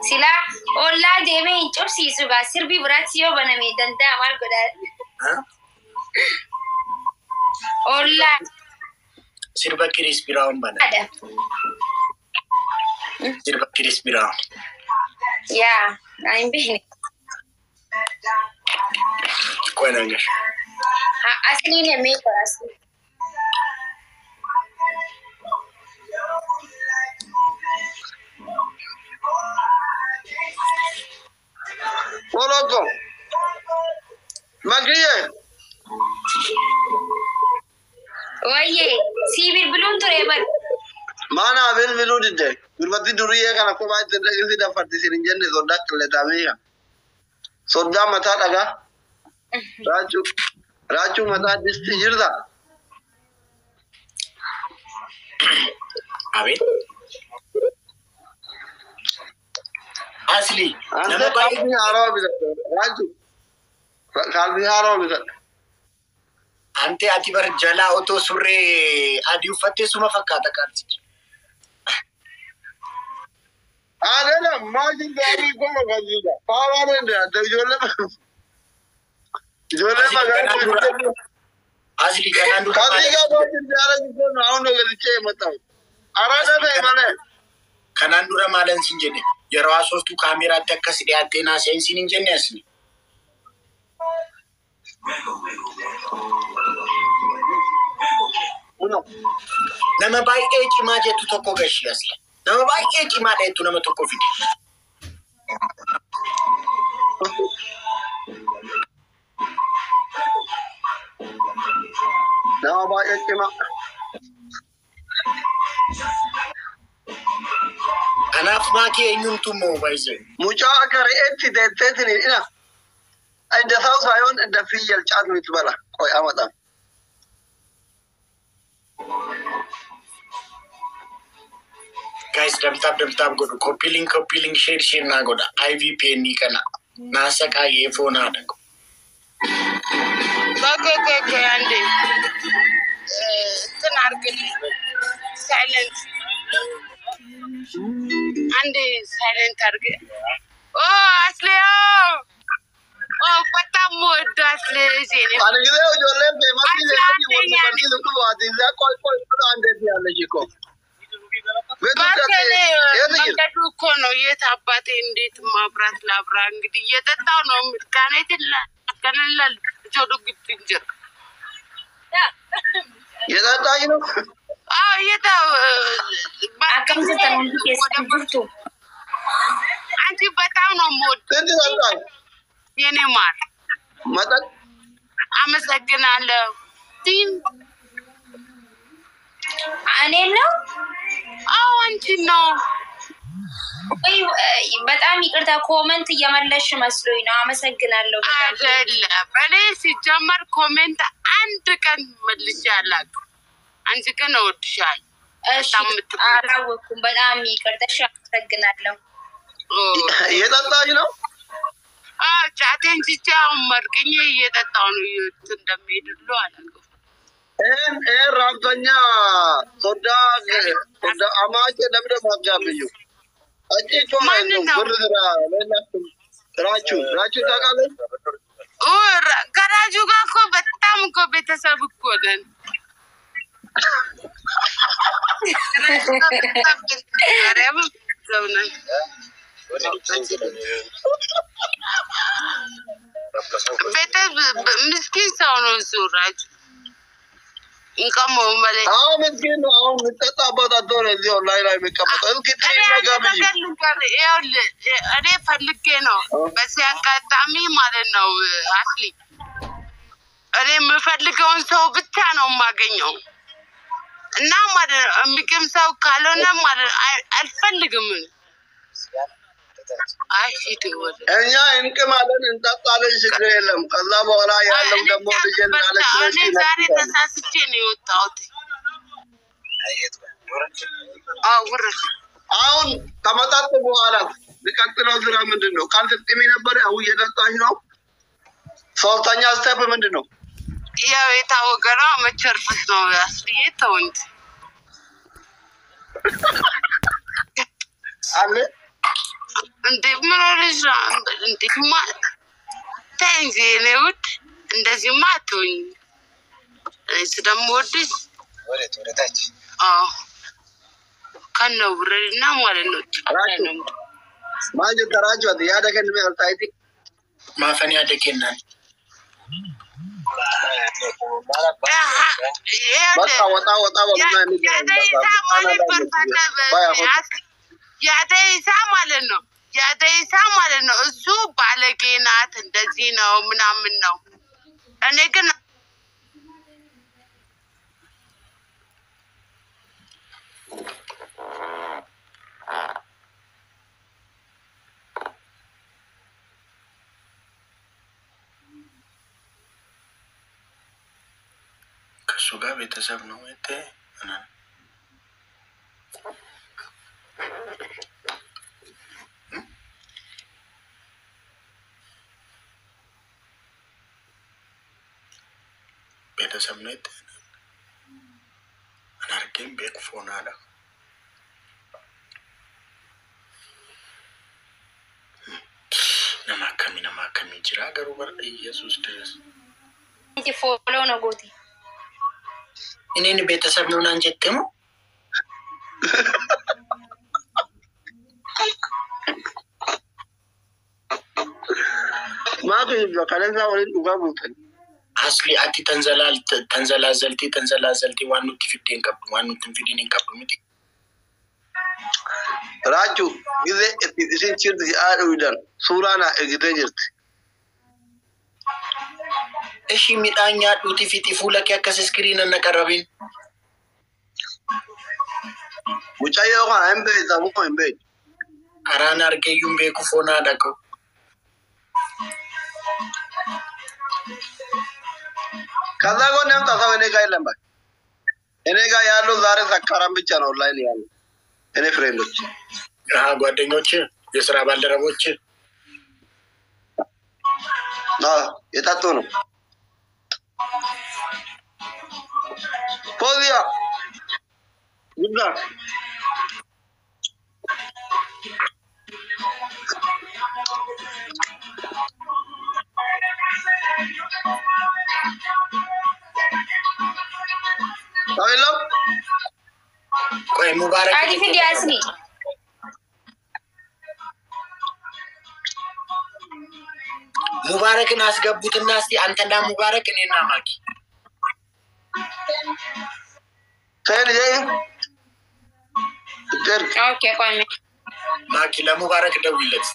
Sila olla deeme hin cobsiisu gaa sirbi biraatti yoo baname danda'a maal godhaa? Olla sirba Chris Brown bana. Sirba Chris Brown. Yeah, I'm being. Kau nanya. Asli ni make asli. Moloko. Magiye. Oye, si belum tu rebel. Mana belum dide. Berbati duriye kan aku main tentang ini dapat di sini jenis sodak keletamiya. Sodak mata daga. Raju mata disti jirda. Abin. Asli. Nama baik ni arah bisa. Raju. Kalbi arah bisa. Ante ati berjala auto surre adi ufate suma fakata karti. Ada lah, masih dari gua gaji dah. Power ni ada jualan. Jualan macam Asli kanan dulu. Kali kau buat jalan itu, naun lagi cek macam. Arah ada mana? Kanan dulu malan sinjene. Yeroo asooftuu kaameraatti akkas dhiyaattee naaseensiin hin jenne asni. Nama baay'ee cimaa jettu tokko gashii asli. Nama baay'ee cimaa jettu nama tokko fide. Nama baay'ee cimaa. Anaaf maakii eenyumtu moo baay'ee? Mucaa akka re'eetti deetteetiin ina. Inda saasayoon inda fiyyal caatu itti bala. Qoy amataan. Guys, dabtaab godhu. Copy link, share naa godha. IVPN kana. Naasa qaayee foonaa dhagu. Go, ande. Tenargeli. Silent. Ande silent target. Oh, asli oh. Oh, pata mod asli sini. Ani gede ujolen pe mati le ni wadi lu tu wadi za koi ande dia le jiko. Bakale መንገዱ እኮ ነው የት አባቴ እንዴት ማብራት ላብራ እንግዲህ እየጠጣው ነው ምትካኔትላ ከነላል ጆዶ ግጥ እንጀራ የጠጣኝ ነው የታው አቀምጥ ተንብት አንቺ በጣም ነው ሞድ ትንጣጣኝ የኔ ማር መጠጥ አመሰግናለሁ ቲን እኔ ነው አንቺ ነው በጣም ይቅርታ ኮሜንት እየመለሽ መስሎኝ ነው አመሰግናለሁ አይደለም እኔ ሲጀመር ኮሜንት አንድ ቀን መልሼ አላውቅም አንቺ ግን እወድሻለሁ አላወኩም በጣም ይቅርታ አመሰግናለሁ የጠጣኝ ነው ጫቴን ጭጫው መርቅኝ እየጠጣው ነው እንደሚሄድሉ አላውቅም ራብተኛ ሶዳ አማቼ ለምደ ማጋብዩ አጪቶ ብርራ ለናችሁ ራቹ ታውቃለህ ከራጁ ጋር እኮ በጣም እኮ ቤተሰብ እኮ ነን ምስኪን ሰው ነው እሱ ራጁ እንቀመው ማለት ምስኪን ነው አሁን የምጠጣበት አትሆነ እዚህ ኦንላይን ላይ የሚቀመጠው እንግዲህ እኔ ፈልጌ ነው በዚህ አጋጣሚ ማለት ነው አስሊ እኔ የምፈልገውን ሰው ብቻ ነው የማገኘው እና ማለት የሚገም ሰው ካልሆነ ማለት አልፈልግም እኛ እንቅማለን እንጠጣለን ችግር የለም ከዛ በኋላ ያለው ደግሞ ልጅን አለች ዛሬ ተሳስቼ ነው የወጣሁት አሁን ከመጣጥ በኋላ ልቀጥለው ስራ ምንድነው ካልተጥሚ ነበር አው እየጠጣኝ ነው ሶስተኛ ስቴፕ ምንድነው ያው የታወቀ ነው መቸርፍስ ነው አስሊዬ ተው እንጂ አለ እንዴ ምን ሆነሽ ነው? እንዴማ ተንዚ ነውት እንደዚህማ አትሁኝ። እኔስ ደግሞ ወድሽ ወደታች ከነው ብረድና ማለት ነው። ማን ተራጁ ያደ ከነም ያልታይቲ ማፈን ያደከናል በቃ ወጣ በልና ያደይሳ ማለት ነው። ያደይሳ ማለት ነው። እሱ ባለጌ ናት እንደዚህ ነው ምናምን ነው። እኔ ግን ከሱ ጋር ቤተሰብ ነው ወይቴ ቤተሰብ ነው ወይቴ አናርገን ቤክፎናላ ነማከሚ ጅራ ገሩ በር ኢየሱስ ድረስ እንጂ ፎሎ ነው ጎቲ እኔን ቤተሰብ ነው አንጀተሙ ማቱ ከለዛ ወልን ኡጋቡተን አስሊ አቲ ተንዘላዘልቲ ዋኑት ፊቴን ቀብ ዋኑት ፊዲን ቀብ ምት ራጁ ጊዜ እሲን ቺርት ሲአዱ ይዳል ሱራና እግተጅርት እሺ ሚጣኛ ዱቲ ፊቲ ፉለክ ያከስ ስክሪን እናቀረብን ሙጫዮ ጋር አምበ ዛሙ አምበ አራና አርገዩም ቤኩፎና ዳኮ ከዛ ጎንም ታሳው እኔ ጋር የለም ባይ እኔ ጋር ያለው ዛሬ ሰካራም ብቻ ነው ኦንላይን ያለው እኔ ፍሬንዶች ጓደኞች የሥራ ባልደረቦች የታጡ ነው ፖዚያ ይብላ ታይሎ ቆይ ሙባረክ አሪፍ ዲያስኒ ሙባረክን አስገቡትና እስቲ አንተና ሙባረክ እኔና ማኪ ታይል ኦኬ ቆይ ማኪ ለሙባረክ ደውይለት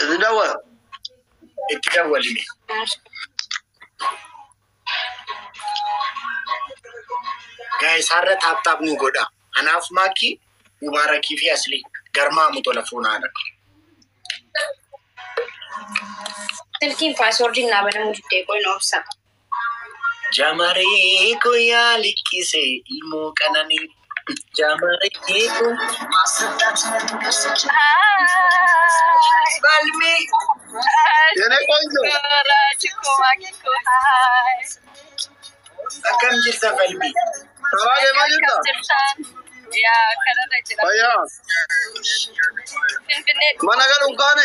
እደዋ እትደውልልኝ ጋይ ሳረ ታፕታፕ ነው ጎዳ አናፍ ማኪ ሙባረክ ፊ አስሊ ገርማ ሙቶለፎና አለ ስልኪን ፓስወርድ እና በደም ውዴ ቆይ ነው ኦፍሳ ጃማሬ ኮያ ሊኪሴ ኢሞ ቀነኒ ጃማሬ ኮ ባልሜ የኔ ቆንጆ አከም ጅርታ ባልሜ ሰራለ ማጅታ ያ ከረረች አያ ማናገር እንኳን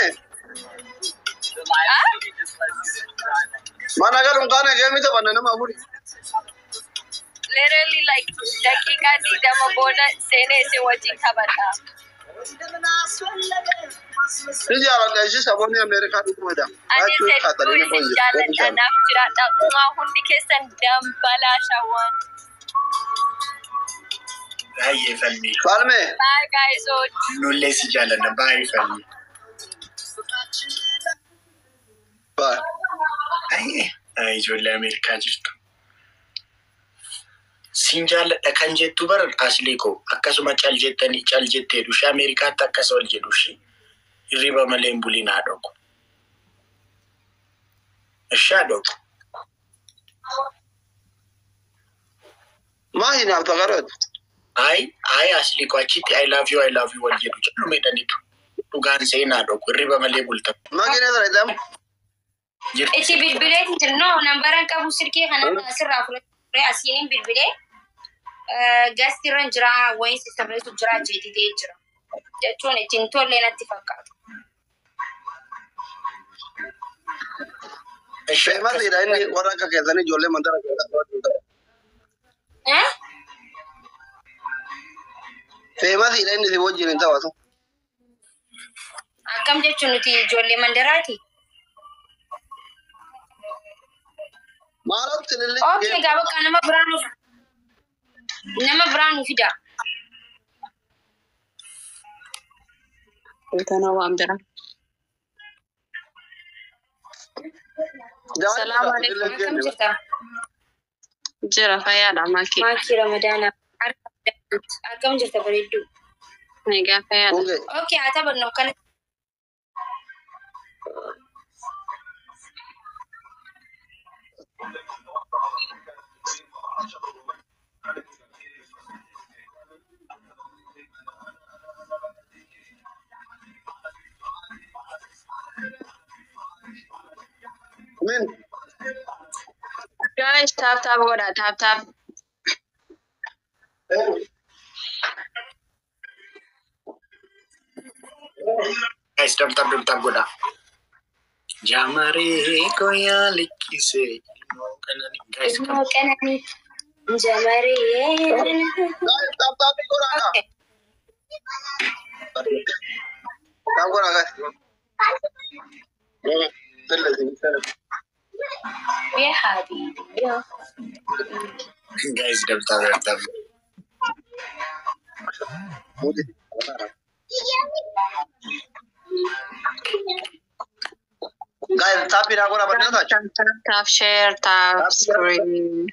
ማናገር እንኳን ገሚተ በነነማ አቡሪ literally like dakika di dama boda sene se waji tabata Sijara da shi sabon America duk wada. ani se ko jala dana jira da kuma hundi kesan dambala shawan aye falmi Falme. bye guys nulle si jala na bye falmi Bye. aye jolle America jirtu sinjal kan jettu bar asliko akkasuma caljette dushi America takkasol jedushi riba malen bulina doko shadow Ma hina tagarat. ay asliko achiti I love you wal jedu chalo medanitu dugan seena doko riba male bulta Ma gine da dam. eti bilbile no nambaran kabu sirki hanan sirra fure asinin bilbile gastiran jira wayinsi sirreessu jira jedhitee jira jechuun ittiin tollee natti fakkaata. Feemasiidha inni warra akka keessanii ijoollee mandara feemasiidha inni si wajjin hin taphatu. Akkam jechuun nuti ijoollee mandaraati. Maalatti illee. Okay, gaa bakka nama biraan nu fida. Kana waan bira. Salaam alaikum. Akkam jirta? Jira fayyaadha maakii. Maakii Ramadaana. Akkam jirta bareedduu? Egaa fayyaadha. Okay, haa taphannu kana. Min. Guys, tap goda, tap. Guys, tap goda. Jamare koya likise. Guys, Kanani. Jamare. Tap goda. Tap goda guys. Ya habibi. guys, tap. Guys, tapi aku dapat data. Tap share, tap screen.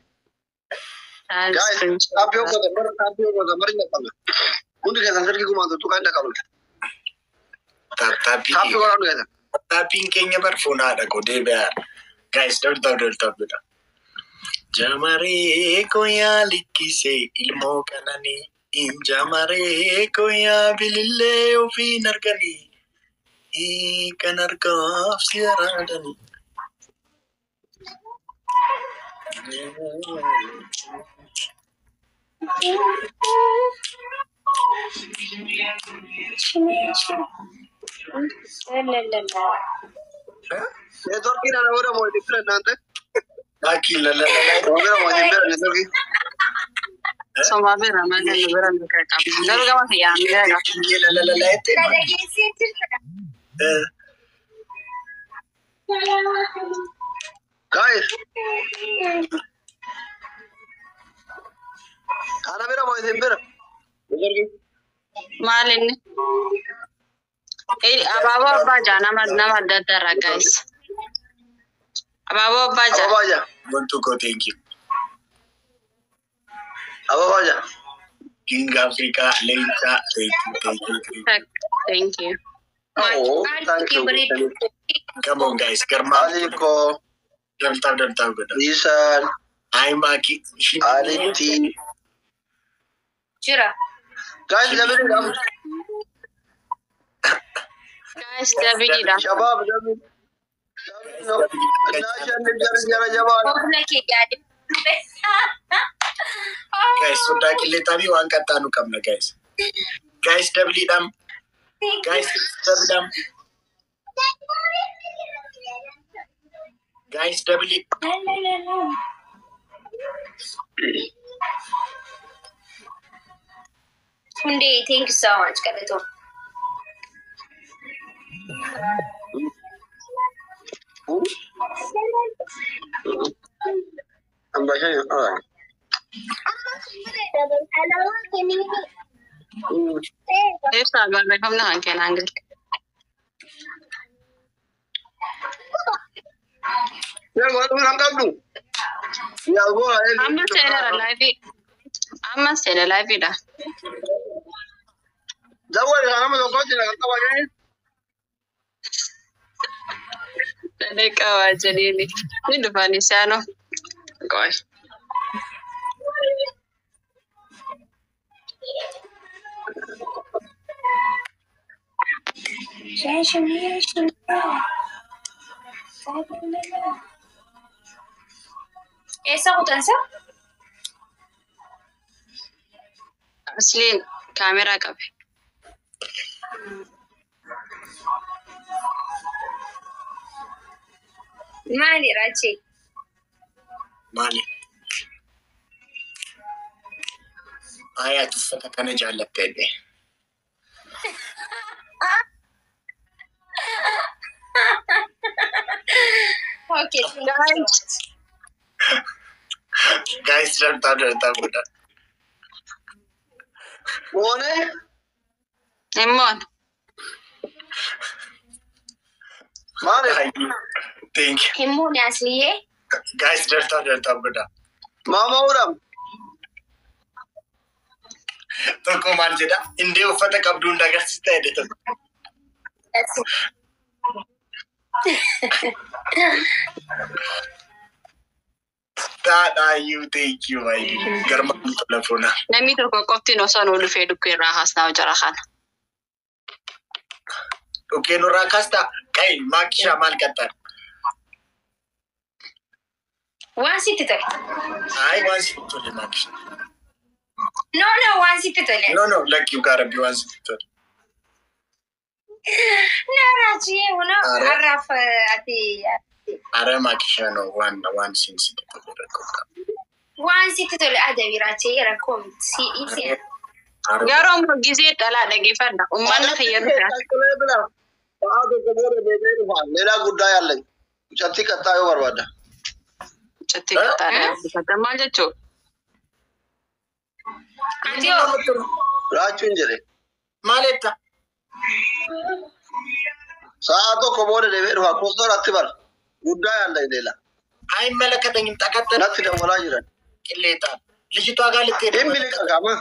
Guys, tapi aku gambar ini apa? Untuk kita sendiri kumatu tu kan tak kabel. Tapi orang ni kan. Tapi kayaknya berfuna ada kode be. Guys, tap. Jamare koya likise ilmo kanani. Jamare koya bilille ofi nargani. Kanarkaf siaradani. Network ni ada orang mau different nanti. Aki la. Orang mau different network. Somma bera ma ne bera ne ka ka. Daru ga ma ya mi ga. La. Guys. Ana bera mau different. Network. Malin. Ababa baja nama dadara guys. Ababa baja. Apa aja? Want to go, thank you. Apa aja? King Africa, Lenka, Thank you. Oh, thank you. Come on, guys. Karma. Aliko. Don't go. Lisan. I'm Aki. Aliti. Jira. Guys, jalan ni. Guys, David ida. Shabab, jalan. Jalan jawab. Okna ke gadi. Guys, sudah kita tadi wan kata anu kamna guys. Guys, double dam. Guys, double dam. Guys, double. Sunday, thank you so much. Kata tu. Ambil saya. Oh. Esa ga me kam na ke nangal. Ya, gua tu angkat tu. Ya, gua. Amma sera live ida. Jauh ya, nama tu kau tidak tahu apa ni. Dai kawa jadi ni. Ni depan ni sana. Goy. Esa hutansa? أصلين كاميرا قبل مالي راجي مالي آيات الفتاة كان جعل التابع اوكي guys cerita muda Mone? إيمون Mane? thank you همون اصلیه guys cerita muda Mama uram. tokko maal jedha indee uffata qabdu hunda agarsiista jedhe you thank you my dear garma telefona نمي تركو قفتي نوصل ولفي دكي راحسنا وجرخان okay no rakasta kai makisha mal katar وانسي تتولي ai once to the makisha نو وانسي تتولي no like you gotta be once to لا راجي ونو عرف أتي are makisha no one since to the record وانسي تتولي أدبي راجي ركوم سي إيسي يارو مجزية لا نجيفنا وما نخير Saado kabore bebe fa. Lela gudda yalle. Chatti katta yo barbada. شتي كتار ما جتشو أنتيو Rachun jere. maleta Saado kabore bebe fa. Kosto ratti bar. Gudda yalle lela. ai malakatanyim takatta Natti da wala jira. qilleta lijitu agalite Himmili kama.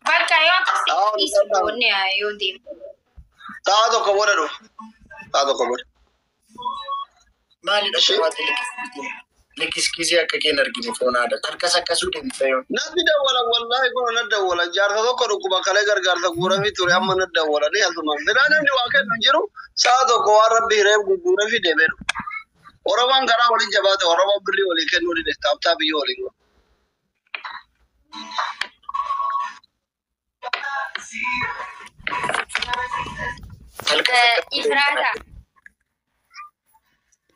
بقى يوم آه، إيسي بوني أيودي Saado kabore do. Saado kabore. mali da shawati likiskizi akka keen argine fonaadha harkas akkasuu deemtayo Natti da wala wallahi ko nadda wala jarta tokko dhukkuba kale gargaarta guurami ture amma nadda wala ni asuma. Midhaan inni waa kennu jiru saado ko waan rabbi reeb gurgura fi deebiru. Oromoon garaa waliin jabaate Oromoon birrii waliin kennuu ni taaptaa biyya waliin.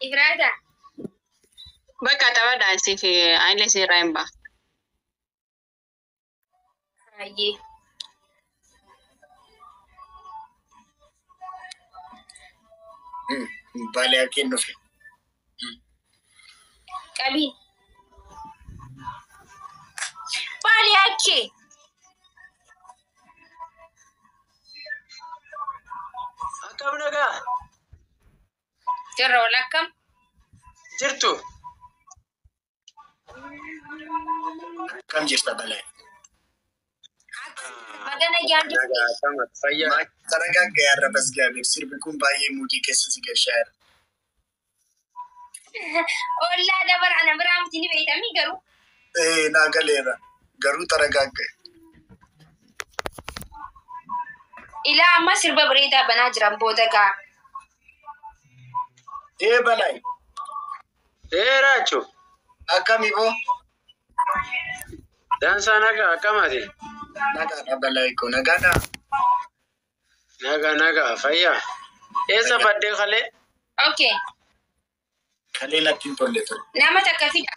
إفرادا بقى تبع دانسي في عين لسي رايمبا هاي bale akin no fi قبيل بالي أكي Akkam nagaa جرى ولا كم jirtu kam jirta bale مجانا جاندي nagaa akkama fayyaa taraga gayarra bas gaabir sirbi kun baay'ee muudii keessa si gashaar ولا دبر أنا برامتني بيت أمي قرو naa galeera garuu taragaagge إلى أما سربا بريدا بناجرام بودقا balay Raachu akkami boo dansaa nagaa akkamaati nagaadha balay ko nagaadha nagaa fayyaa eessa baddee kalee أوكي kalee natti hin tolle ture نعمة كفيدة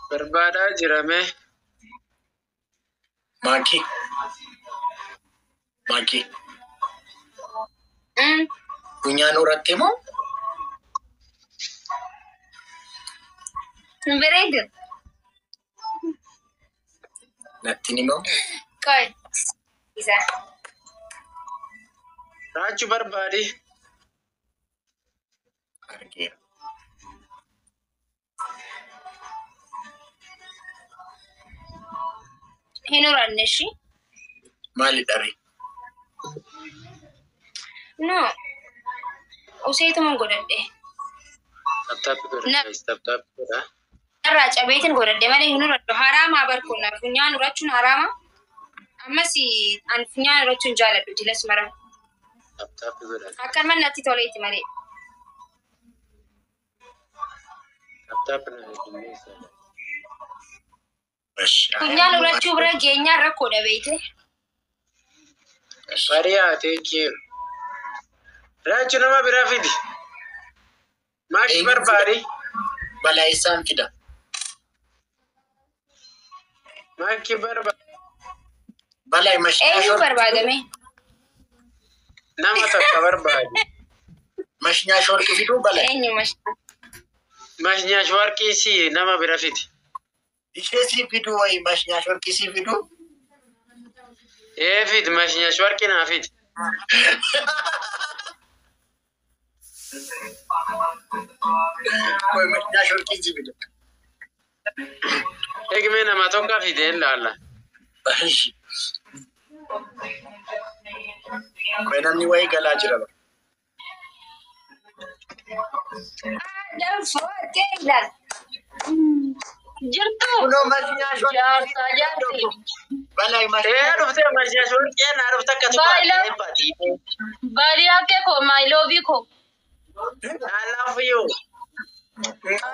barbaadaa jirame maaki funyaan uratte moo بريد natti nimoo كوي إذا raachu barbaadi argeera هنور النشي maali dhare نو وسيتو من قدرده taptaappi godha الراجع بيتن قدرده مالي هنور حرام أبركونا فنيان وراتشون حراما أما سي أن فنيان وراتشون جالب جلس مرة taptaappi godha أكان من نتي توليتي مالي taptaappi na Funyaan urachuu bira geenyaa rakkoodha beekte. Fariyaa teekir. Raachuu nama biraa fidi. Maakii barbaade. Balaa isaan fida. Maakii barbaade. Balaa mashinaa Eenyu barbaadame? Nama takka barbaade. mashinaa shorki fiduu balaa. Eenyu mashinaa? Mashinaa shorkii si nama biraa fidi. Ishee si fiduu wayi mashinaa shorki si fiduu. Fidi mashinaa shorkii naa fidi. Wayi mashinaa shorki si fiduu. Eegmee nama tokko fidee ilaalla. Wayi namni wayi galaa jira. Jirtu. Kunoo mashinaa shorki. Jaarsaa jaarti. Balaa mashinaa. Dhuftee mashinaa shorkii naa dhufte akka tuqaa. Baadiyyaa kee koo my love you koo. I love you.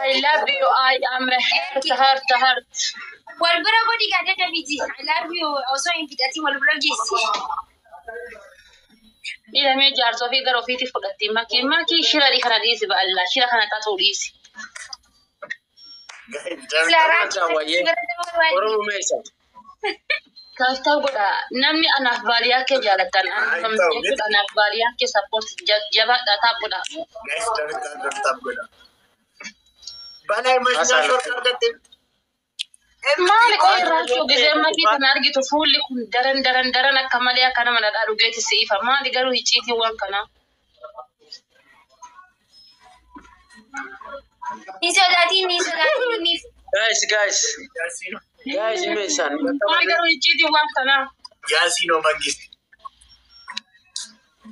I love you. I am a heart. Wal bira godhi gaadha dabiti. I love you. Osoo hin fidhati wal bira geessi. Dhiiramee jaarsoo fi gara ofiitti fudhatti. Makii shira kana dhiisi ba'alla. Shira kana xaxuu dhiisi. Oromoo meeshaa. Kaaftaa godha. Namni anaaf baadiyyaa kee jaalatan. Anaaf baadiyyaa kee support jabaadhaa taap godha. Balaa mashinaa shorki argatte. Maali koo irraachuu gisee makii kan argitu fuulli kun daran akka malee akka nama dhadhaa dhugeetti si'ifa. Maali garuu icciitiiwwan kanaa? Ni sodaatiin. Guys, meeshaan. Maali garuu icciitiiwwan kanaa? Yaasiinoo mangisti.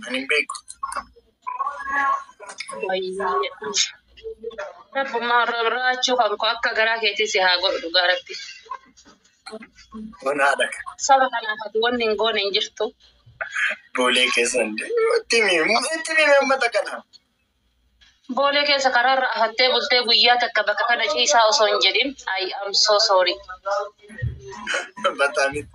Ani hin beeku. Rabbumaa raachuu kan koo akka garaa keetii si haa godhu dhugaa rabbi. Bonaadha. Saba kanaaf ati wanni hin goone hin jirtu. Boolee keessan itti miime uummata kana. Boolee keessa karaarra afattee bultee guyyaa takka bakka kana ciisaa osoo hin jedhin I am so sorry. Bataamit.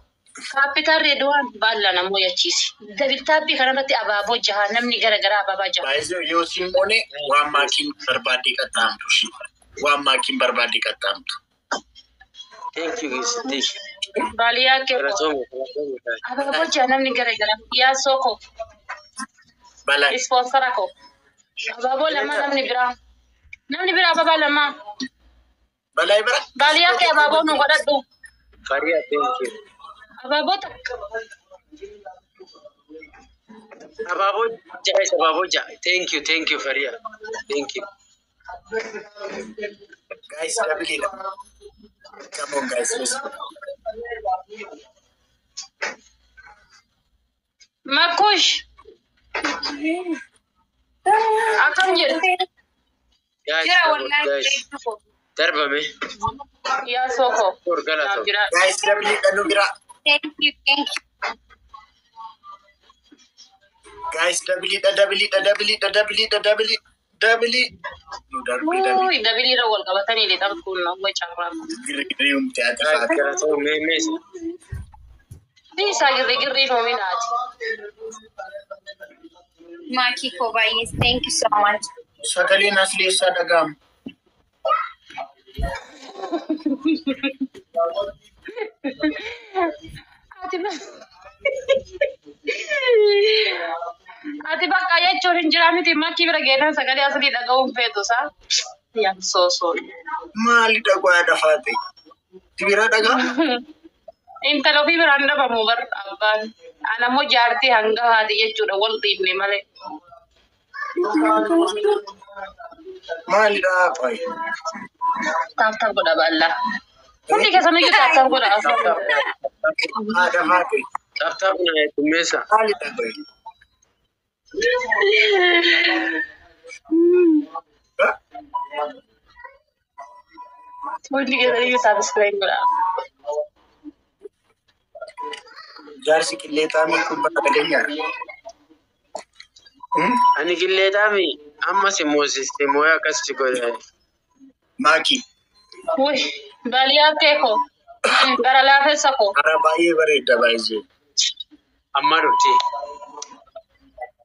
Kaapitaan Reedwaan baalla namoo yachiisi. Dabiltaabbii kanarratti abaaboo jahaa namni gara abaabaa jahaa. Baay'ee yoo simboone waan maakiin barbaadde qaxxaamtu shi. Waan maakiin barbaadde qaxxaamtu. Thank you, guys. Baaliyaa kee abaaboo jahaa namni gara yaa sooko. Balaa. Ispoonsara koo. Abaaboo lama namni biraa abaabaa lama. Balaa bira. Baaliyaa kee abaaboo nu godhadhu. Fariyaa, thank you. Abaaboo takka. Abaaboo jaha. Thank you, Fariyaa. Thank you. Guys, double. Come on, guys, let's go. Makush. Akam jedhu. Guys. Darbame. Yaa sooko. Galato. Guys, double kanu bira. Thank you. Guys, double. Uy, dabilira wal qabatanii lixan kun nama carraa. Girgirri humti ati faata. Galato meesa. Bisa girri nominaati. Maki ko baay'ee thank you so much. Sagaleen asli isaa dhaga'ama. Ati bakka jechuun hin jira miti makki bira geedhan sagalee asli dhaga'uun feetu isaa. Yam so. Maali dhagwaa dafaa ta'e? Tibira dhagaa? Intala ofii biraan dhabamu bar abbaan. Anammoo jaartii hanga haati jechuudha wal dhiibne malee. Maali dhaa qoy? Taaptaap godha baallaa. Hundi keessaniyyuu taaptaap godha. Haadha haati. Taaptaap na meesa. Maali dhaa qoy? Hundi keessaniyyuu saabskraayiib godha. Jaarsi qilleexaamii kun bakka dhageenyaa. Ani qilleexaamii amma si moosiste mooyaa akkas si godhe. Maaki. Uy, baaliyaa keeko. Gara laafessa ko. Ara baay'ee bareeda baay'ee. Amma dhufti.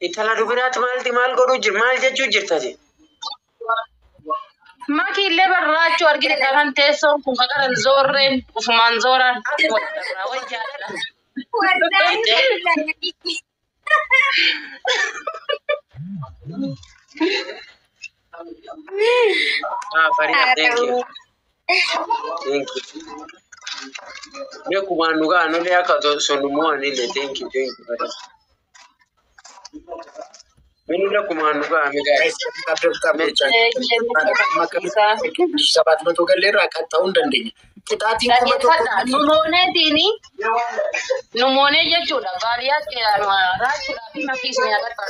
Intala dubiraati maal godhuu jirti? Maal jechuu jirta je? Maki illee barraachuu argite kan teessoon kun qaqaran zoorreen ufumaan zooraan akka walirraa wayyaadha. Faria, thank you. Thank you. Dia kumanuga anu dia kato sonumo anile thank you Faria. Menu dia kumanuga amiga. Sabat betul galera kata undang deh. Kita tinggal betul. Numone jechuudha baadiyyaa keessaa raachuu fi makisni agarra.